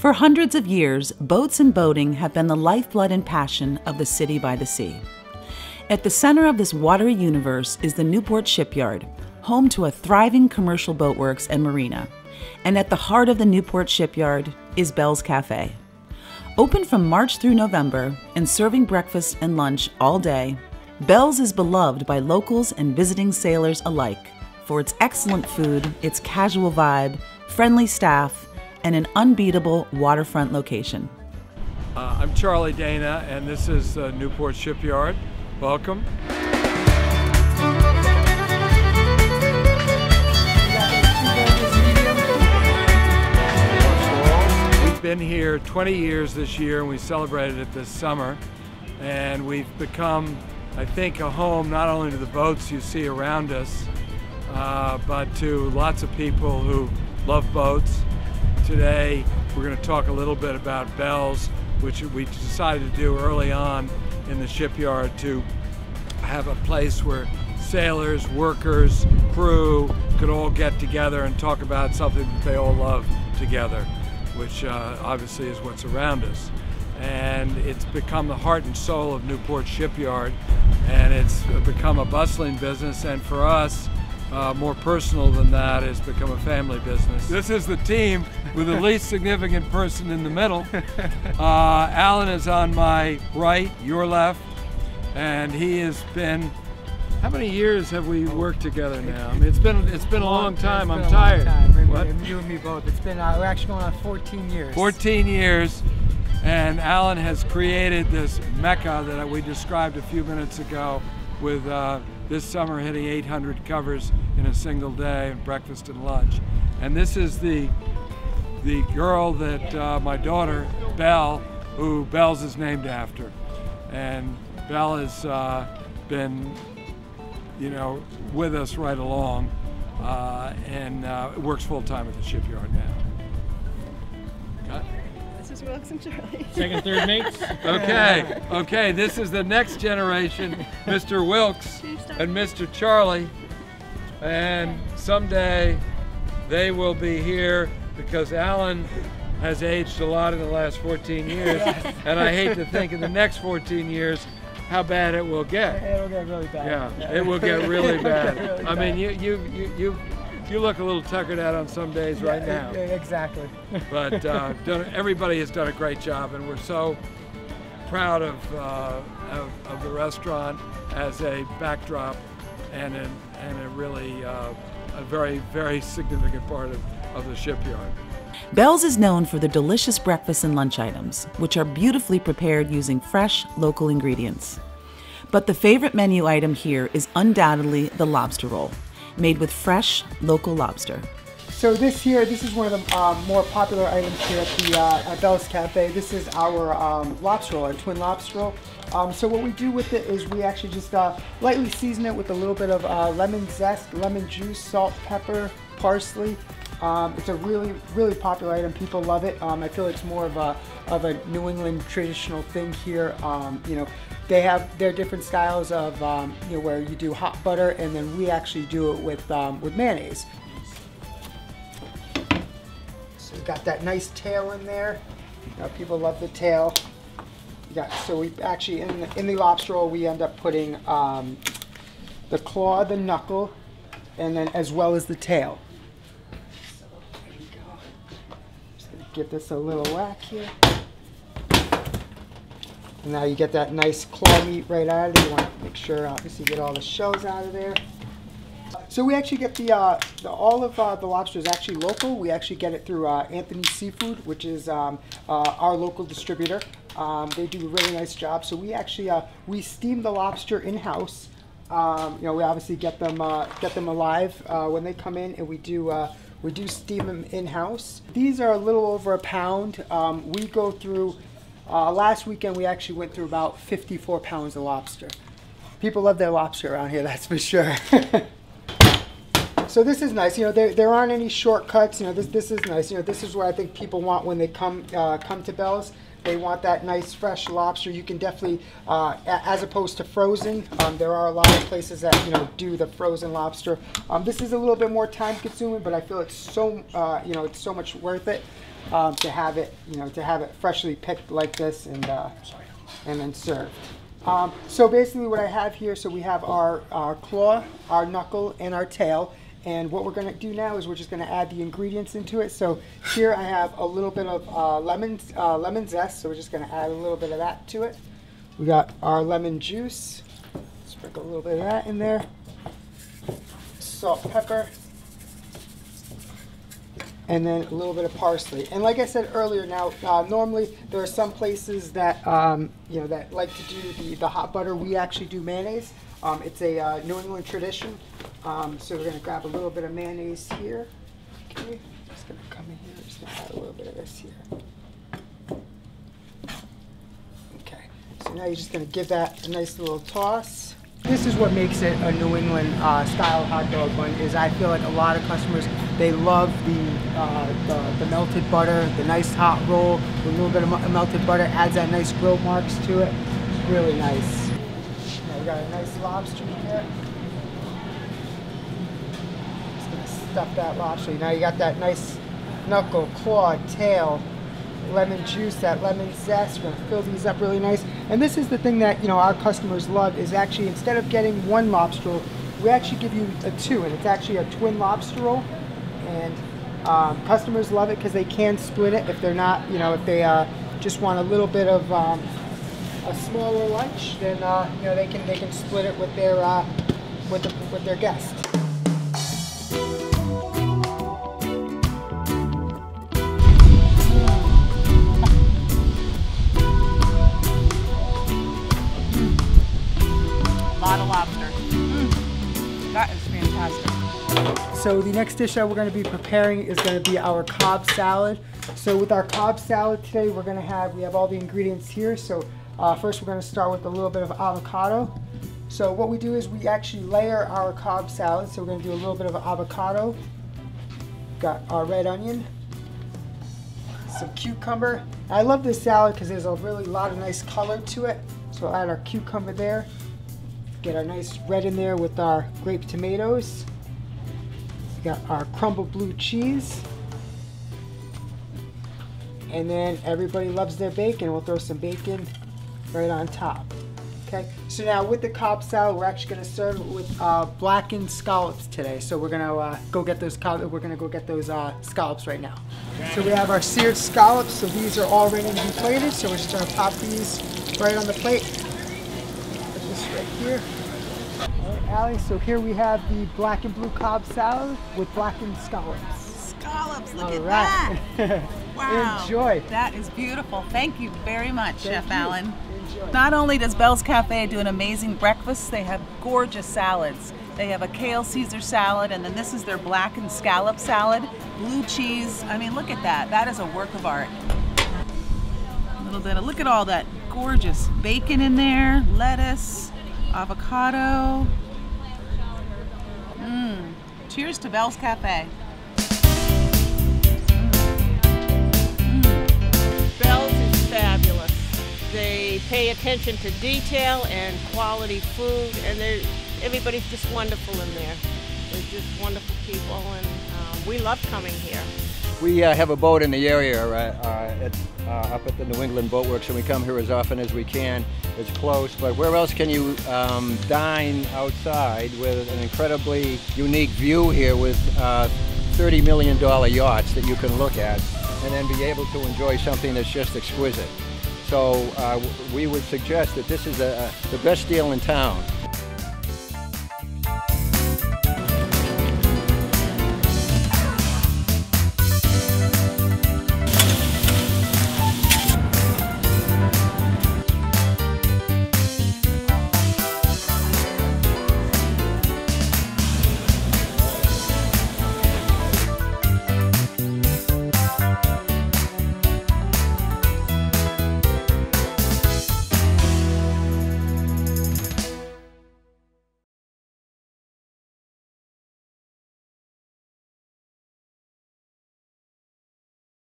For hundreds of years, boats and boating have been the lifeblood and passion of the city by the sea. At the center of this watery universe is the Newport Shipyard, home to a thriving commercial boatworks and marina. And at the heart of the Newport Shipyard is Belle's Cafe. Open from March through November and serving breakfast and lunch all day, Belle's is beloved by locals and visiting sailors alike for its excellent food, its casual vibe, friendly staff, and an unbeatable waterfront location. I'm Charlie Dana, and this is Newport Shipyard. Welcome. We've been here 20 years this year, and we celebrated it this summer. And we've become, I think, a home not only to the boats you see around us, but to lots of people who love boats. Today, we're going to talk a little bit about Belle's, which we decided to do early on in the shipyard to have a place where sailors, workers, crew could all get together and talk about something that they all love together, which obviously is what's around us. And it's become the heart and soul of Newport Shipyard, and it's become a bustling business, and for us, more personal than that, it's become a family business. This is the team with the least significant person in the middle. Alan is on my right, your left, and he has been, how many years have we worked together now? I mean, it's been a long time. I'm tired. What? You and me both. It's been, we're actually going on 14 years. 14 years, and Alan has created this mecca that we described a few minutes ago with this summer hitting 800 covers in a single day, and breakfast and lunch. And this is the girl that my daughter, Belle, who Belle's is named after. And Belle has been, you know, with us right along, and works full-time at the shipyard now. Got it? This is Wilkes and Charlie. Second, third mates. Okay, this is the next generation, Mr. Wilkes and Mr. Charlie, and someday they will be here because Alan has aged a lot in the last 14 years, and I hate to think in the next 14 years how bad it will get. It'll get really bad. Yeah, it will get really bad. I mean, you look a little tuckered out on some days right now. Yeah, exactly. But everybody has done a great job, and we're so proud of the restaurant as a backdrop and a really a very, very significant part of the shipyard. Belle's is known for their delicious breakfast and lunch items, which are beautifully prepared using fresh, local ingredients. But the favorite menu item here is undoubtedly the lobster roll, made with fresh, local lobster. So this is one of the more popular items here at Belle's Cafe. This is our lobster roll, our twin lobster roll. So what we do with it is we actually just lightly season it with a little bit of lemon zest, lemon juice, salt, pepper, parsley. It's a really, really popular item. People love it. I feel it's more of a New England traditional thing here. You know, they have their different styles of you know, where you do hot butter, and then we actually do it with mayonnaise. So we've got that nice tail in there. People love the tail. Yeah. So we actually in the lobster roll we end up putting the claw, the knuckle, and then as well as the tail. Give this a little whack here. And now you get that nice claw meat right out of it. You want to make sure, obviously, get all the shells out of there. So we actually get all of the lobster is actually local. We actually get it through Anthony Seafood, which is our local distributor. They do a really nice job. So we actually we steam the lobster in-house. You know, we obviously get them alive when they come in, and we do steam them in-house. These are a little over a pound. We go through, last weekend we actually went through about 54 pounds of lobster. People love their lobster around here, that's for sure. So this is nice. You know, there aren't any shortcuts. You know, this is nice. You know, this is what I think people want when they come to Belle's. They want that nice fresh lobster. You can definitely, as opposed to frozen, there are a lot of places that, you know, do the frozen lobster. This is a little bit more time consuming, but I feel it's so, you know, it's so much worth it. to have it, freshly picked like this and then served. So basically what I have here, so we have our claw, our knuckle, and our tail. And what we're going to do now is we're just going to add the ingredients into it. So here I have a little bit of lemon zest, so we're just going to add a little bit of that to it. We got our lemon juice. Sprinkle a little bit of that in there. Salt, pepper. And then a little bit of parsley. And like I said earlier, now normally there are some places that that like to do the hot butter. We actually do mayonnaise. It's a New England tradition. So we're going to grab a little bit of mayonnaise here. Okay, just going to come in here. Just going to add a little bit of this here. Okay, so now you're just going to give that a nice little toss. This is what makes it a New England style hot dog bun. Is I feel like a lot of customers, they love the melted butter, the nice hot roll with a little bit of melted butter. Adds that nice grill marks to it. It's really nice. Now we got a nice lobster here. Just gonna stuff that lobster. Now you got that nice knuckle, claw, tail, lemon juice, that lemon zest. We're gonna fill these up really nice. And this is the thing that our customers love, is actually instead of getting one lobster roll, we actually give you a two, and it's actually a twin lobster roll. And customers love it because they can split it if they're not, if they just want a little bit of a smaller lunch, then they can split it with their with their guests. Lot of lobster. That is fantastic. So the next dish that we're going to be preparing is going to be our Cobb salad. So with our Cobb salad today, we have all the ingredients here. So first we're going to start with a little bit of avocado. So what we do is we actually layer our Cobb salad. So we're going to do a little bit of avocado. Got our red onion, some cucumber. I love this salad because there's a really lot of nice color to it. So we'll add our cucumber there. Get our nice red in there with our grape tomatoes. We got our crumbled blue cheese. And then everybody loves their bacon. We'll throw some bacon right on top. Okay, so now with the Cobb salad, we're actually going to serve it with blackened scallops today. So we're going to go get those scallops right now. So we have our seared scallops. So these are all ready to be plated. So we're just going to pop these right on the plate. Put this right here. All right, Allie. So here we have the black and blue Cobb salad with blackened scallops. Scallops, look All at right. that. Wow. Enjoy. That is beautiful. Thank you very much, Chef Allen. Enjoy. Not only does Belle's Cafe do an amazing breakfast, they have gorgeous salads. They have a kale Caesar salad, and then this is their blackened scallop salad, blue cheese. I mean, look at that. That is a work of art. A little bit of, look at all that gorgeous bacon in there, lettuce, avocado. Cheers to Belle's Cafe. Belle's is fabulous. They pay attention to detail and quality food, and everybody's just wonderful in there. They're just wonderful people, and we love coming here. We have a boat in the area up at the New England Boat Works, and we come here as often as we can. It's close, but where else can you dine outside with an incredibly unique view here with $30 million yachts that you can look at and then be able to enjoy something that's just exquisite. So we would suggest that this is the best deal in town.